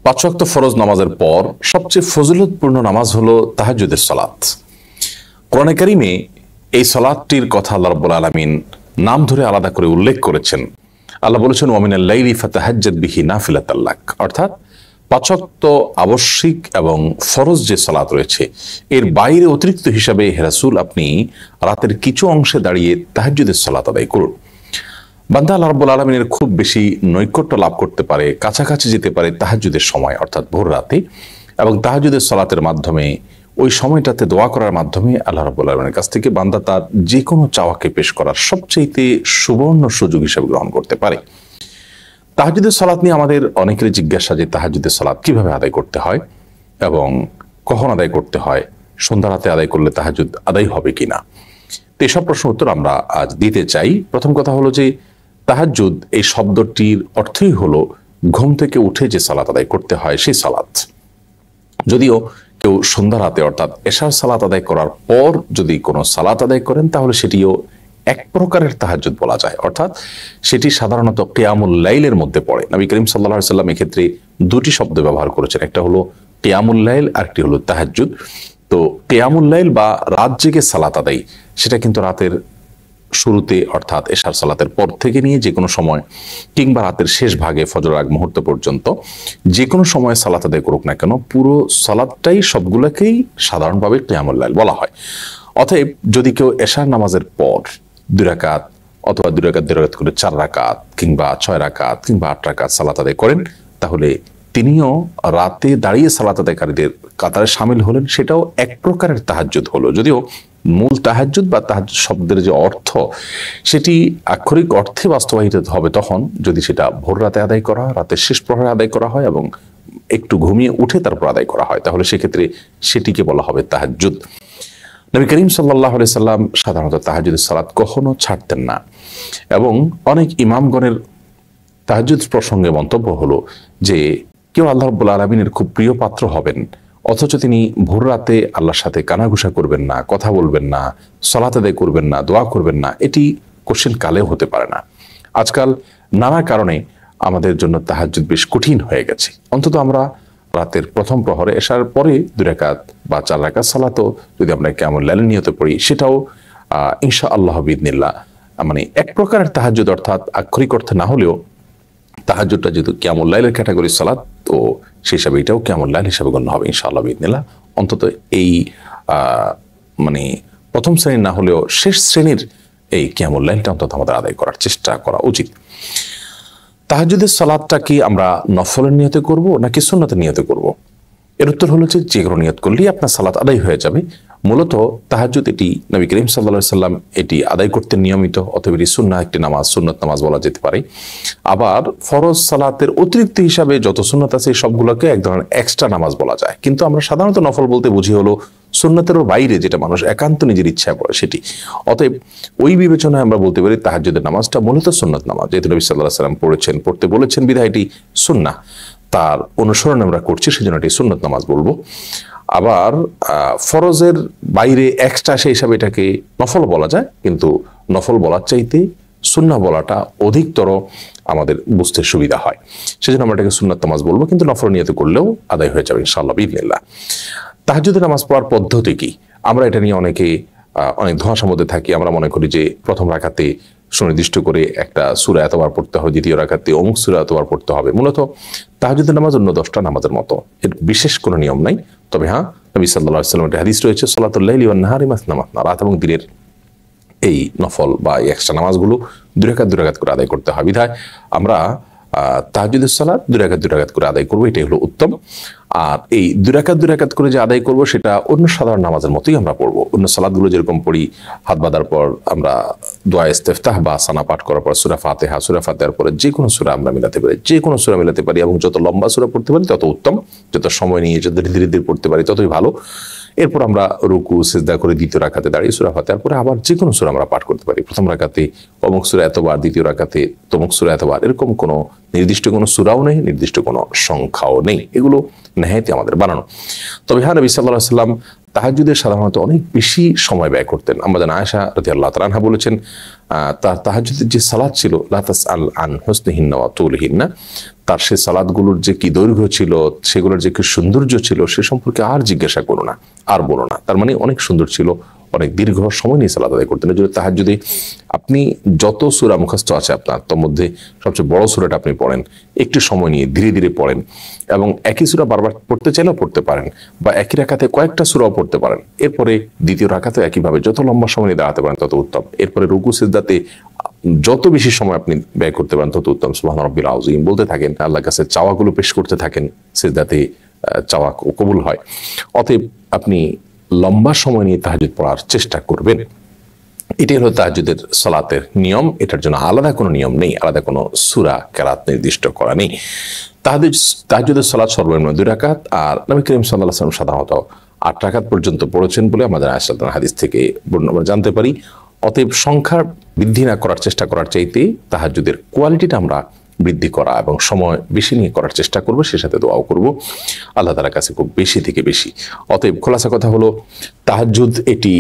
পাঁচ ওয়াক্ত ফরজ নামাজের পর সবচেয়ে ফজিলতপূর্ণ নামাজ হলো তাহাজ্জুদের সালাত। কোরআনে কারিমে এই সালাতটির কথা আল্লাহ রাব্বুল আলামিন নাম ধরে আলাদা করে উল্লেখ করেছেন। আল্লাহ বলেছেন ওয়ামিনাল লাইলি ফাতাহাজ্জাদ বিহি নাফিলাতাল লাক, অর্থাৎ পাঁচ ওয়াক্ত আবশ্যিক এবং ফরজ যে সালাত রয়েছে এর বাইরে অতিরিক্ত হিসাবে হে রাসূল আপনি রাতের কিছু অংশে দাঁড়িয়ে তাহাজ্জুদের সালাত আদায় করুন। বান্দা আল্লাহ রাব্বুল আলামিনের খুব বেশি নৈকট্য লাভ করতে পারে, কাছাকাছি যেতে পারে তাহাজ্জুদের সময় অর্থাৎ ভোর রাতে, এবং তাহাজ্জুদের সালাতের মাধ্যমে ওই সময়টাতে দোয়া করার মাধ্যমে আল্লাহ রাব্বুল আলামিনের কাছ থেকে বান্দা তার যে কোনো চাওয়াকে পেশ করার সবচেয়ে সুবর্ণ সুযোগ হিসেবে গ্রহণ করতে পারে। তাহাজ্জুদের সালাত নিয়ে আমাদের অনেকেরই জিজ্ঞাসা যে তাহাজ্জুদের সালাত কিভাবে আদায় করতে হয় এবং কখন আদায় করতে হয়, সন্ধ্যা রাতে আদায় করলে তাহাজ্জুদ আদায় হবে কিনা। তো এসব প্রশ্ন উত্তর আমরা আজ দিতে চাই। প্রথম কথা হলো যে তাহাজ্জুদ এই শব্দটির অর্থই হলো ঘুম থেকে উঠে যে সালাত আদায় করতে হয় সেই সালাত। যদিও কেউ সন্ধ্যা রাতে অর্থাৎ এশার সালাত আদায় করার পর যদি কোনো সালাত আদায় করেন তাহলে সেটিও এক প্রকারের তাহাজ্জুদ বলা যায়, অর্থাৎ সেটি সাধারণত কিয়ামুল লাইলের মধ্যে পড়ে। নবী করিম সাল্লাল্লাহু আলাইহি সাল্লাম এক্ষেত্রে দুটি শব্দ ব্যবহার করেছেন, একটা হলো কিয়ামুল লাইল আর একটি হলো তাহাজ্জুদ। তো কিয়ামুল লাইল বা রাত জেগে সালাত আদায় সেটা কিন্তু রাতের শুরুতে অর্থাৎ এশার সালাতের পর থেকে নিয়ে যে কোনো সময় কিংবা রাতের শেষ ভাগে ফজর আগ মুহূর্ত পর্যন্ত যে কোনো সময় সালাত আদায় করুক না কেন পুরো সালাতটাই সবগুলোকেই সাধারণভাবে কিয়ামুল লাইল বলা হয়। অতএব যদি কেউ এশার নামাজের পর 2 রাকাত অথবা 2 রাকাত 2 রাকাত করে 4 রাকাত কিংবা 6 রাকাত কিংবা 8 রাকাত সালাত আদায় করেন তাহলে তিনিও রাতে দাঁড়িয়ে সালাত আদায়কারীদের কাতারে শামিল হলেন, সেটাও এক প্রকারের তাহাজ্জুদ হলো। যদিও মূল তাহাজ্জুদ বা তাহাজ্জুদ শব্দের যে অর্থ সেটি আক্ষরিক অর্থে বাস্তবায়িত হবে তখন যদি সেটা ভোর রাতে আদায় করা, রাতের শেষ প্রহরে আদায় করা হয় এবং একটু ঘুমিয়ে উঠে তারপর আদায় করা হয়, তাহলে সেক্ষেত্রে সেটিকে বলা হবে তাহাজ্জুদ। নবী করিম সাল্লাল্লাহু আলাইহি সাল্লাম সাধারণত তাহাজ্জুদের সালাত কখনো ছাড়তেন না, এবং অনেক ইমামগণের তাহাজ্জুদ প্রসঙ্গে মন্তব্য হলো যে কেউ আল্লাহ রাব্বুল আলামিনের খুব প্রিয় পাত্র হবেন অথচ তিনি ভোর রাতে আল্লাহর সাথে কানাঘুষা করবেন না, কথা বলবেন না, সালাত আদায় করবেন না, দোয়া করবেন না, এটি কোশ্চেন কালেও হতে পারে না। আজকাল নানা কারণে আমাদের জন্য তাহাজ্জুদ বেশ কঠিন হয়ে গেছে। অন্তত আমরা রাতের প্রথম প্রহরে এশার পরে 2 রাকাত বা 4 রাকাত সালাতও যদি আমরা কিয়ামুল লাইলের নিয়তে পড়ি সেটাও ইনশাআল্লাহ বিইذনিল্লাহ মানে এক প্রকারের তাহাজ্জুদ, অর্থাৎ আক্ষরিক অর্থে না হলেও তাহাজ্জুদটা যেহেতু কিয়ামুল লাইলের ক্যাটাগরি সালাত তো সেই হিসাবে এটাও কিয়ামুল লাইল হিসাবে গণ্য হবে ইনশাআল্লাহ বিইذনিল্লাহ। অন্তত এই মানে প্রথম শ্রেণীর না হলেও শেষ শ্রেণীর এই কিয়ামুল লাইলটা অন্তত আমাদের আদায় করার চেষ্টা করা উচিত। তাহাজ্জুদের সালাতটা কি আমরা নফলের নিয়তে করব নাকি সুন্নতের নিয়তে করব? এর উত্তর হলো যে কোনো নিয়ত করলেই আপনার সালাত আদায় হয়ে যাবে। মূলত তাহাজ্জুদ এটি নবী করিম সাল্লাল্লাহু আলাইহি সাল্লাম এটি আদায় করতেন নিয়মিত, অতএব এটি সুন্নাহ একটি নামাজ, সুন্নত নামাজ বলা যেতে পারে। আবার ফরজ সালাতের অতিরিক্ত হিসাবে যত সুন্নত আছে সবগুলোকে এক ধরনের এক্সট্রা নামাজ বলা যায়, কিন্তু আমরা সাধারণত নফল বলতে বুঝি হলো সুন্নতেরও বাইরে যেটা মানুষ একান্ত নিজের ইচ্ছায় পড়ে সেটি। অতএব ওই বিবেচনায় আমরা বলতে পারি তাহাজ্জুদের নামাজটা মূলত সুন্নত নামাজ, যেহেতু নবী সাল্লাল্লাহু আলাইহি সাল্লাম পড়তে বলেছেন বিধায় এটি সুন্নাহ, তার অনুসরণ আমরা করছি সেজন্য এটি সুন্নত নামাজ বলবো। আবার ফরজের বাইরে এক্সট্রা সেই হিসাবে এটাকে নফল বলা যায়, কিন্তু নফল বলার চাইতে সুন্নাহ বলাটা অধিকতর আমাদের বুঝতে সুবিধা হয়, সেজন্য আমরা এটাকে সুন্নত নামাজ বলবো, কিন্তু নফল নিয়ত করলেও আদায় হয়ে যাবে ইনশাআল্লাহ বিইذনিল্লাহ। তাহাজ্জুদের নামাজ পড়ার পদ্ধতি কি? আমরা এটা নিয়ে অনেক ধোঁয়াশার মধ্যে থাকি। আমরা মনে করি যে প্রথম রাকাতে সুনির্দিষ্ট করে একটা সূরা এতবার পড়তে হবে, দ্বিতীয় রাকাতে অমুক সূরা এতবার পড়তে হবে। মূলত তাহাজ্জুদের নামাজ অন্য 10টা নামাজের মতো, এর বিশেষ কোনো নিয়ম নাই। তবে হ্যাঁ, নবী সাল্লাল্লাহু আলাইহি ওয়াসাল্লামের হাদিস রয়েছে সালাতুল লাইলি ওয়ান নাহারি মাসনা মাসনা, রাত এবং দিনের এই নফল বা এক্সট্রা নামাজগুলো 2 রাকাত 2 রাকাত করে আদায় করতে হয়। বিধায় আমরা তাহাজ্জুদের সালাত 2 রাকাত 2 রাকাত করে আদায় করবো, এটাই হলো উত্তম। আর এই 2 রাকাত 2 রাকাত করে যে আদায় করব সেটা অন্য সাধারণ নামাজের মতোই আমরা পড়বো। অন্য সালাতগুলো যেরকম পড়ি, হাত বাঁধার পর আমরা দোয়া ইস্তেফতাহ বা সানা পাঠ করার পর সূরা ফাতিহা, সূরা ফাতিহার পরে যে কোনো সূরা আমরা মিলাতে পারি, যে কোনো সূরা মিলাতে পারি, এবং যত লম্বা সূরা পড়তে পারি তত উত্তম, যত সময় নিয়ে যত ধীরে ধীরে পড়তে পারি ততই ভালো। এরপর আমরা রুকু সিজদা করে দ্বিতীয় রাকাতে দাঁড়িয়ে সূরা ফাতিহার পরে আবার যে কোনো সূরা আমরা পাঠ করতে পারি। প্রথম রাকাতে অমুক সূরা এতবার, দ্বিতীয় রাকাতে তমুক সূরা এতবার, এরকম কোনো নির্দিষ্ট কোনো সূরাও নেই, নির্দিষ্ট কোনো সংখ্যাও নেই, এগুলো নেহায়েতই আমাদের বানানো। তবে হ্যাঁ, নবী সাল্লাল্লাহু আলাইহি ওয়াসাল্লাম তাহাজ্জুদের সাধারণত অনেক বেশি সময় ব্যয় করতেন। আমাদের আয়েশা রাদিয়াল্লাহু তাআলা আনহা বলেছেন তার তাহাজ্জুদের যে সালাত ছিল লা তাসআল আন হুসনিহিন্না ওয়া তুলিহিন্না, তার সে সালাদগুলোর যে কি দৈর্ঘ্য ছিল, সেগুলোর যে কি সৌন্দর্য ছিল, সে সম্পর্কে আর জিজ্ঞাসা করো না, আর বলো না। তার মানে অনেক সুন্দর ছিল, অনেক দীর্ঘ সময় নিয়ে সালাত আদায় করতেন। যদি তাহাজ্জুদে আপনি যত সূরা মুখস্থ আছে আপনার, তার মধ্যে সবচেয়ে বড় সূরাটা আপনি পড়েন, একটু সময় নিয়ে ধীরে ধীরে পড়েন, এবং একই সূরা বারবার পড়তে চাইলেও পড়তে পারেন, বা একই রাকাতে কয়েকটা সূরাও পড়তে পারেন। এরপরে দ্বিতীয় রাকাতে একইভাবে যত লম্বা সময় নিয়ে দাঁড়াতে পারেন তত উত্তম। এরপরে রুকু সিজদাতে যত বেশি সময় আপনি ব্যয় করতে পারেন তত উত্তম। সুবহান রাব্বিল আযীম বলতে থাকেন, আল্লাহর কাছে চাওয়াগুলো পেশ করতে থাকেন, সিজদাতে চাওয়া কবুল হয়। অতএব আপনি লম্বা সময় নিয়ে তাহাজ্জুদ পড়ার চেষ্টা করবেন। এটাই হলো তাহাজ্জুদের সালাতের নিয়ম। এটার জন্য আলাদা কোনো নিয়ম নেই, আলাদা কোনো সূরা কেরাত নির্দিষ্ট করা নেই। তাহাজ্জুদের সালাত সর্বনিম্ন 2 রাকাত, আর নবী করিম সাল্লাল্লাহু আলাইহি ওয়াসাল্লাম সাধারণত 8 রাকাত পর্যন্ত পড়েছেন বলে আমাদের আয়েশা রাদিয়াল্লাহু আনহা হাদিস থেকে আমরা জানতে পারি। অতএব সংখ্যার বৃদ্ধি না করার চেষ্টা করার চাইতে তাহাজ্জুদের কোয়ালিটিটা আমরা বৃদ্ধি করা এবং সময় বেশি নিয়ে করার চেষ্টা করব, সে সাথে দোয়াও করব আল্লাহ তাআলার কাছে খুব বেশি থেকে বেশি। অতএব খোলাসা কথা হলো, তাহাজ্জুদ এটি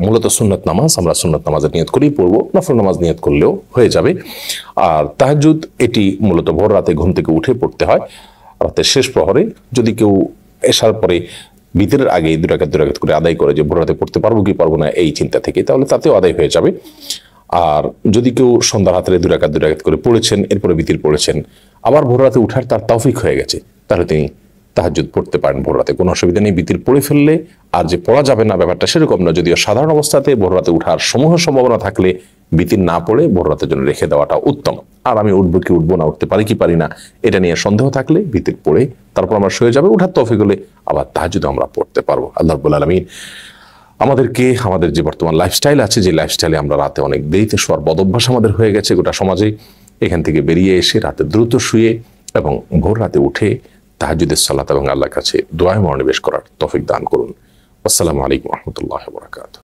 মূলত সুন্নত নামাজ। আমরা সুন্নত নামাজের নিয়ত করেই পড়বো, নফল নামাজ নিয়ত করলেও হয়ে যাবে। আর তাহাজ্জুদ এটি মূলত ভোর রাতে ঘুম থেকে উঠে পড়তে হয়, রাতের শেষ প্রহরে। যদি কেউ এশার পরে বিতরের আগে 2 রাকাত করে আদায় করে যে ভোর রাতে পড়তে পারবো কি পারবো না এই চিন্তা থেকে, তাহলে তাতেও আদায় হয়ে যাবে। আর যদি কেউ সন্ধ্যা রাত্রে 2 রাকাত করে পড়েছেন, এরপরে বিতির পড়েছেন, আবার ভোর রাতে উঠার তার তৌফিক হয়ে গেছে, তাহলে তিনি তাহাজ্জুদ পড়তে পারেন ভোর রাতে, কোনো অসুবিধা নেই। বিতির পড়ে ফেললে আর যে পড়া যাবে না ব্যাপারটা সেরকম না। যদিও সাধারণ অবস্থাতে ভোর রাতে উঠার সমূহ সম্ভাবনা থাকলে বিতির না পড়ে ভোর রাতের জন্য রেখে দেওয়াটা উত্তম। আর আমি উঠবো কি উঠবো না, উঠতে পারি কি পারি না, এটা নিয়ে সন্দেহ থাকলে বিতির পড়ে তারপর আমরা শুয়ে যাবে, উঠার তৌফিক হলে আবার তাহাজ্জুদ আমরা পড়তে পারবো। আল্লাহ রাব্বুল আলামিন আমাদেরকে আমাদের যে বর্তমান লাইফস্টাইল আছে, যে লাইফস্টাইলে আমরা রাতে অনেক দেরিতে শোয়ার বদভ্যাস আমাদের হয়ে গেছে গোটা সমাজে, এখান থেকে বেরিয়ে এসে রাতে দ্রুত শুয়ে এবং ভোর রাতে উঠে তাহাজ্জুদের সালাত এবং আল্লাহর কাছে দোয়ায় মনোনিবেশ করার তৌফিক দান করুন। আসসালামু আলাইকুম ওয়া রাহমাতুল্লাহি ওয়া বারাকাতুহু।